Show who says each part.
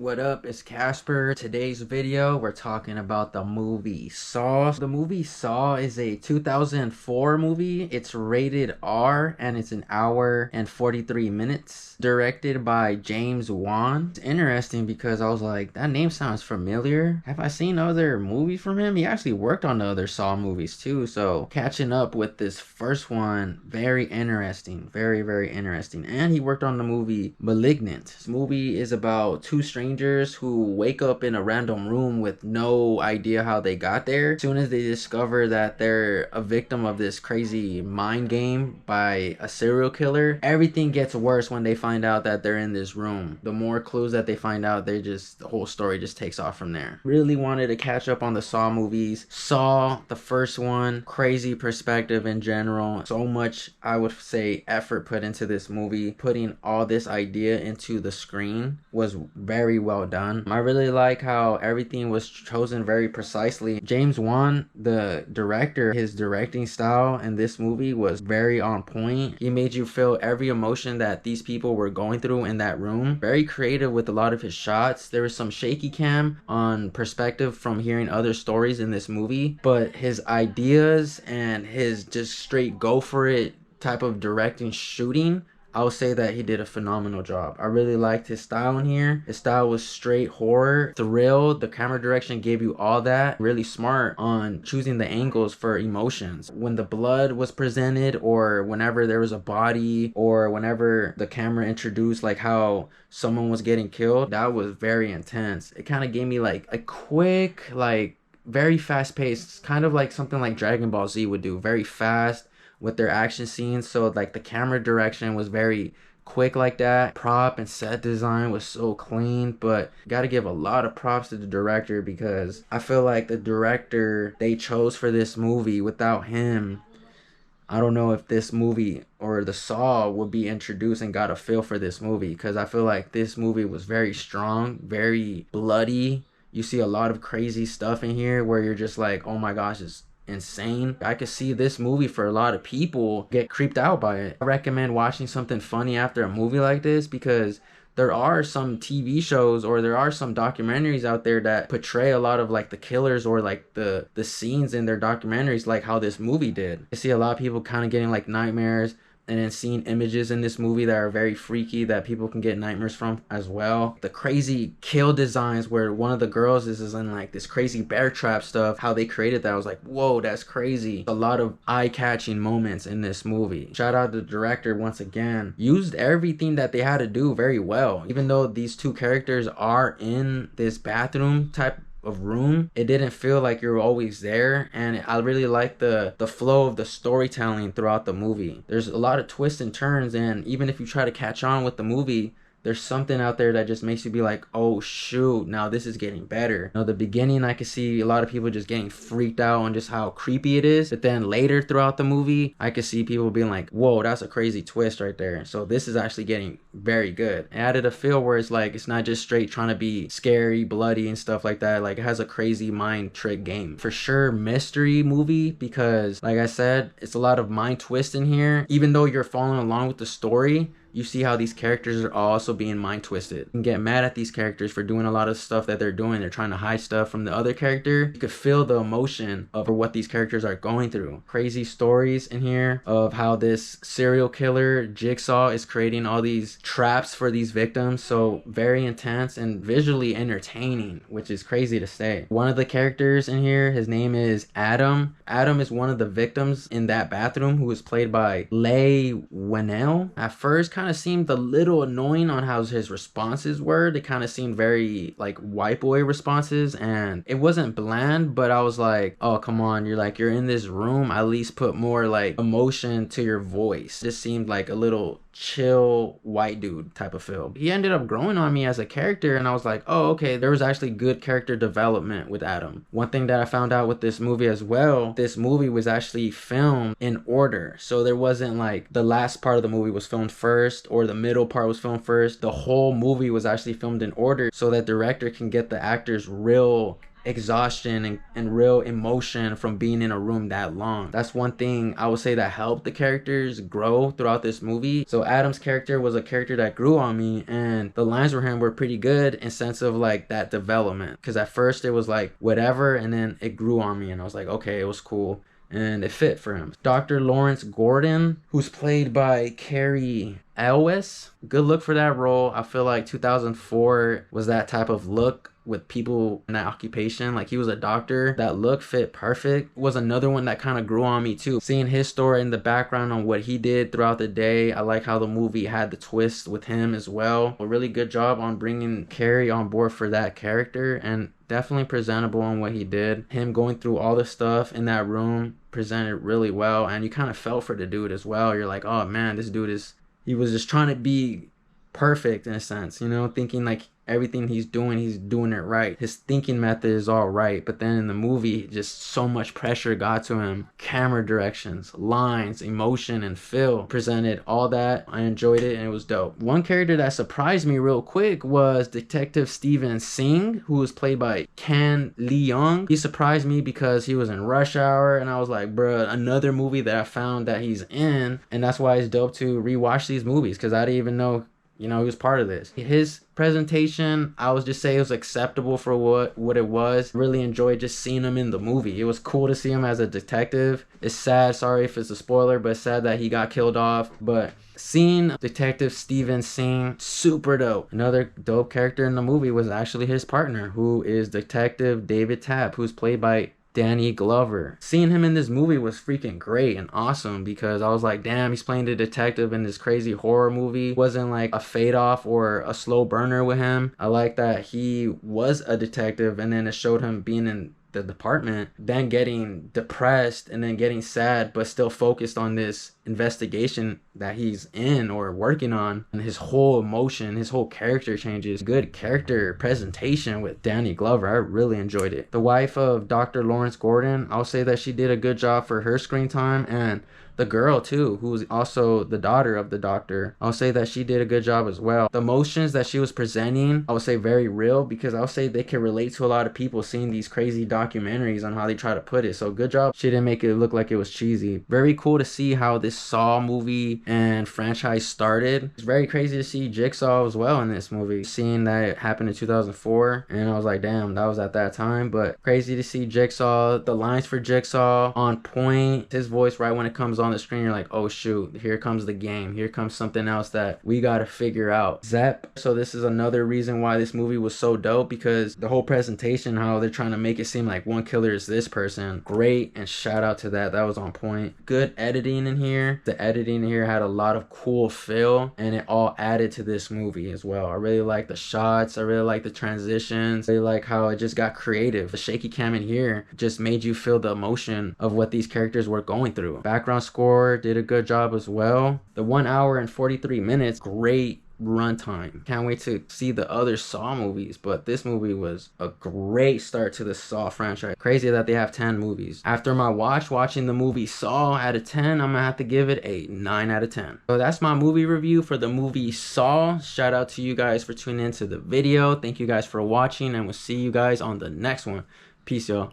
Speaker 1: What up, it's Casper. Today's video, we're talking about the movie Saw. The movie Saw is a 2004 movie. It's rated R and it's an hour and 43 minutes. Directed by James Wan. It's interesting because I was like, that name sounds familiar. Have I seen other movies from him? He actually worked on the other Saw movies too. So catching up with this first one, very interesting. Very, very interesting. And he worked on the movie Malignant. This movie is about two strangers who wake up in a random room with no idea how they got there. As soon as they discover that they're a victim of this crazy mind game by a serial killer, everything gets worse when they find out that they're in this room. The more clues that they find out, the whole story just takes off from there. Really wanted to catch up on the Saw movies. Saw, the first one, crazy perspective in general. So much, I would say, effort put into this movie. Putting all this idea into the screen was very well done. I really like how everything was chosen very precisely. James Wan, the director, his directing style in this movie was very on point. He made you feel every emotion that these people were going through in that room. Very creative with a lot of his shots. There was some shaky cam on perspective from hearing other stories in this movie, but his ideas and his just straight go for it type of directing shooting, I would say that he did a phenomenal job. I really liked his style in here. His style was straight horror, thrill. The camera direction gave you all that. Really smart on choosing the angles for emotions. When the blood was presented, or whenever there was a body, or whenever the camera introduced like how someone was getting killed, that was very intense. It kind of gave me like a quick, like very fast paced, kind of like something like Dragon Ball Z would do. Very fast with their action scenes, so like the camera direction was very quick like that. Prop and set design was so clean, but gotta give a lot of props to the director, because I feel like the director they chose for this movie, without him, I don't know if this movie or the Saw would be introduced and got a feel for this movie, because I feel like this movie was very strong, very bloody. You see a lot of crazy stuff in here where you're just like, oh my gosh, it's insane. I could see this movie for a lot of people get creeped out by it. I recommend watching something funny after a movie like this, because there are some TV shows or there are some documentaries out there that portray a lot of like the killers or like the scenes in their documentaries like how this movie did. I see a lot of people kind of getting like nightmares, and then seeing images in this movie that are very freaky that people can get nightmares from as well. The crazy kill designs where one of the girls is in like this crazy bear trap stuff, how they created that, I was like, whoa, that's crazy. A lot of eye-catching moments in this movie. Shout out to the director once again. Used everything that they had to do very well. Even though these two characters are in this bathroom type of room, it didn't feel like you're always there, and I really like the flow of the storytelling throughout the movie. There's a lot of twists and turns, and even if you try to catch on with the movie, there's something out there that just makes you be like, oh shoot, now this is getting better. You know, the beginning, I could see a lot of people just getting freaked out on just how creepy it is, but then later throughout the movie, I could see people being like, whoa, that's a crazy twist right there. So this is actually getting very good. It added a feel where it's like, it's not just straight trying to be scary, bloody and stuff like that. Like, it has a crazy mind trick game. For sure, mystery movie, because like I said, it's a lot of mind twist in here. Even though you're following along with the story, you see how these characters are also being mind twisted. You can get mad at these characters for doing a lot of stuff that they're doing. They're trying to hide stuff from the other character. You could feel the emotion of what these characters are going through. Crazy stories in here of how this serial killer Jigsaw is creating all these traps for these victims. So very intense and visually entertaining, which is crazy to say. One of the characters in here, his name is Adam. Adam is one of the victims in that bathroom, who was played by Leigh Whannell. At first, kind of seemed a little annoying on how his responses were. They kind of seemed very like white boy responses, and it wasn't bland, but I was like, oh come on, you're in this room, at least put more like emotion to your voice. It just seemed like a little chill white dude type of feel. He ended up growing on me as a character, and I was like, oh okay, there was actually good character development with Adam. One thing that I found out with this movie as well, this movie was actually filmed in order. So there wasn't like the last part of the movie was filmed first or the middle part was filmed first. The whole movie was actually filmed in order so that director can get the actors real exhaustion and real emotion from being in a room that long. That's one thing I would say that helped the characters grow throughout this movie. So Adam's character was a character that grew on me, and the lines for him were pretty good in sense of like that development, because at first it was like whatever, and then it grew on me and I was like, okay, it was cool and it fit for him. Dr. Lawrence Gordon, who's played by Carrie Elwes, good look for that role. I feel like 2004 was that type of look with people in that occupation. Like, he was a doctor. That look fit perfect. Was another one that kind of grew on me too. Seeing his story in the background on what he did throughout the day. I like how the movie had the twist with him as well. A really good job on bringing Carrie on board for that character, and definitely presentable on what he did. Him going through all the stuff in that room presented really well, and you kind of felt for the dude as well. You're like, oh man, this dude is, he was just trying to be perfect in a sense, you know, thinking like everything he's doing it right. His thinking method is all right, but then in the movie, just so much pressure got to him. Camera directions, lines, emotion, and feel presented all that. I enjoyed it and it was dope. One character that surprised me real quick was Detective Steven Singh, who was played by Ken Leung. He surprised me because he was in Rush Hour, and I was like, bruh, another movie that I found that he's in, and that's why it's dope to rewatch these movies, because I didn't even know, you know, he was part of this. His presentation, I would just say it was acceptable for what it was. Really enjoyed just seeing him in the movie. It was cool to see him as a detective. It's sad, sorry if it's a spoiler, but it's sad that he got killed off. But seeing Detective Steven Singh, super dope. Another dope character in the movie was actually his partner, who is Detective David Tapp, who's played by Danny Glover. Seeing him in this movie was freaking great and awesome, because I was like, damn, he's playing the detective in this crazy horror movie. Wasn't like a fade off or a slow burner with him. I like that he was a detective, and then it showed him being in the department, then getting depressed and then getting sad, but still focused on this investigation that he's in or working on. And his whole emotion, his whole character changes. Good character presentation with Danny Glover. I really enjoyed it. The wife of Dr. Lawrence Gordon, I'll say that she did a good job for her screen time, and the girl too, who's also the daughter of the doctor, I'll say that she did a good job as well. The emotions that she was presenting, I would say very real, because I'll say they can relate to a lot of people seeing these crazy documentaries on how they try to put it. So good job. She didn't make it look like it was cheesy. Very cool to see how this Saw movie and franchise started. It's very crazy to see Jigsaw as well in this movie. Seeing that it happened in 2004, and I was like, damn, that was at that time. But crazy to see Jigsaw, the lines for Jigsaw on point. His voice right when it comes on the screen, you're like, oh shoot, here comes the game, here comes something else that we gotta figure out. Zep. So this is another reason why this movie was so dope, because the whole presentation, how they're trying to make it seem like one killer is this person, great, and shout out to that was on point. Good editing in here. The editing here had a lot of cool feel, and it all added to this movie as well. I really like the shots, I really like the transitions, I really like how it just got creative. The shaky cam in here just made you feel the emotion of what these characters were going through. Background score did a good job as well. The 1 hour and 43 minutes, great runtime. Can't wait to see the other Saw movies, but this movie was a great start to the Saw franchise. Crazy that they have 10 movies. After my watching the movie Saw out of 10, I'm gonna have to give it a 9 out of 10. So that's my movie review for the movie Saw. Shout out to you guys for tuning into the video. Thank you guys for watching, and we'll see you guys on the next one. Peace, y'all.